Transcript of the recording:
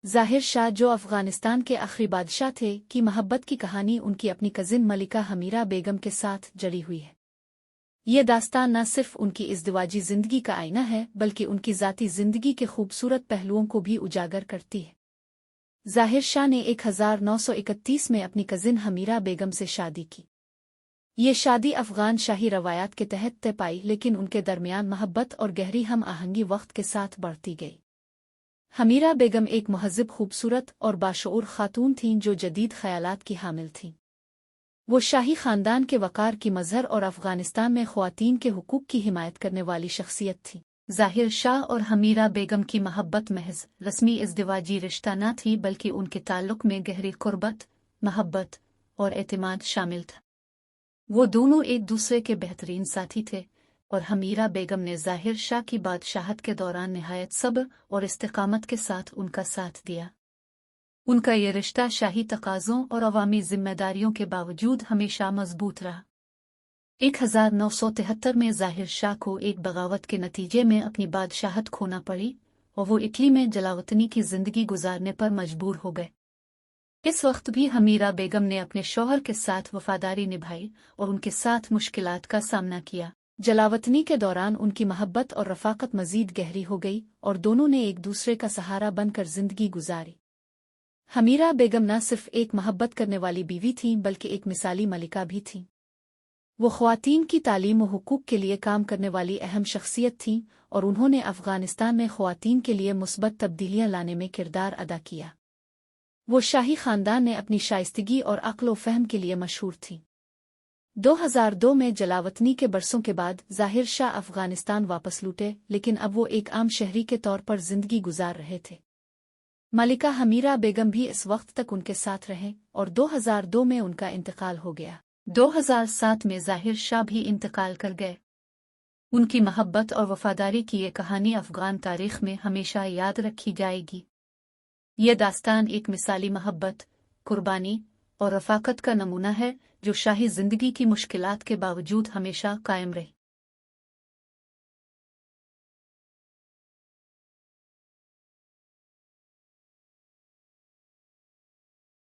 ज़ाहिर शाह जो अफ़ग़ानिस्तान के आखिरी बादशाह थे की महब्बत की कहानी उनकी अपनी कज़िन मलिका हमीरा बेगम के साथ जड़ी हुई है। ये दास्तान न सिर्फ उनकी इज़्दिवाजी ज़िंदगी का आईना है बल्कि उनकी ज़ाती ज़िंदगी के खूबसूरत पहलुओं को भी उजागर करती है। ज़ाहिर शाह ने 1931 में अपनी कज़िन हमीरा बेगम से शादी की। ये शादी अफ़ग़ान शाही रवायात के तहत तय पाई, लेकिन उनके दरमियान महब्बत और गहरी हम आहंगी वक्त के साथ बढ़ती गई। हमीरा बेगम एक महज़्ज़ब, खूबसूरत और बाशऊर खातून थीं जो जदीद ख़यालात की हामिल थीं। वो शाही ख़ानदान के वक़ार की मज़हर और अफ़ग़ानिस्तान में ख़वातीन के हुकूक़ की हिमायत करने वाली शख्सियत थीं। ज़ाहिर शाह और हमीरा बेगम की महब्बत महज रस्मी इज़्दिवाजी रिश्ता न थी, बल्कि उनके ताल्लुक़ में गहरी क़ुर्बत, महब्बत और एतमाद शामिल था। वो दोनों एक दूसरे के बेहतरीन साथी थे और हमीरा बेगम ने ज़ाहिर शाह की बादशाहत के दौरान निहायत सब्र और इस्तिक़ामत के साथ उनका साथ दिया। उनका ये रिश्ता शाही तकाज़ों और अवामी ज़िम्मेदारियों के बावजूद हमेशा मज़बूत रहा। 1973 में ज़ाहिर शाह को एक बगावत के नतीजे में अपनी बादशाहत खोना पड़ी और वो इटली में जलावतनी की ज़िंदगी गुजारने पर मजबूर हो गए। इस वक्त भी हमीरा बेगम ने अपने शौहर के साथ वफादारी निभाई और उनके साथ मुश्किलात का सामना किया। जलावतनी के दौरान उनकी महब्बत और रफ़ाक़त मज़ीद गहरी हो गई और दोनों ने एक दूसरे का सहारा बनकर ज़िंदगी गुजारी। हमीरा बेगम न सिर्फ एक महब्बत करने वाली बीवी थीं बल्कि एक मिसाली मलिका भी थीं। वो ख़वातीन की तालीम व हुकूक़ के लिए काम करने वाली अहम शख्सियत थीं और उन्होंने अफ़ग़ानिस्तान में ख़वातीन के लिए मुस्बत तब्दीलियाँ लाने में किरदार अदा किया। वो शाही ख़ानदान ने अपनी शाइस्तगी और अक्ल व फ़हम के लिए मशहूर थीं। 2002 में जलावतनी के बरसों के बाद ज़ाहिर शाह अफ़ग़ानिस्तान वापस लौटे, लेकिन अब वो एक आम शहरी के तौर पर ज़िंदगी गुजार रहे थे। मलिका हमीरा बेगम भी इस वक्त तक उनके साथ रहे और 2002 में उनका इंतकाल हो गया। 2007 में ज़ाहिर शाह भी इंतकाल कर गए। उनकी महब्बत और वफादारी की ये कहानी अफ़ग़ान तारीख़ में हमेशा याद रखी जाएगी। ये दास्तान एक मिसाली महब्बत, कुर्बानी और रफ़ाक़त का नमूना है जो शाही ज़िंदगी की मुश्किलात के बावजूद हमेशा कायम रही।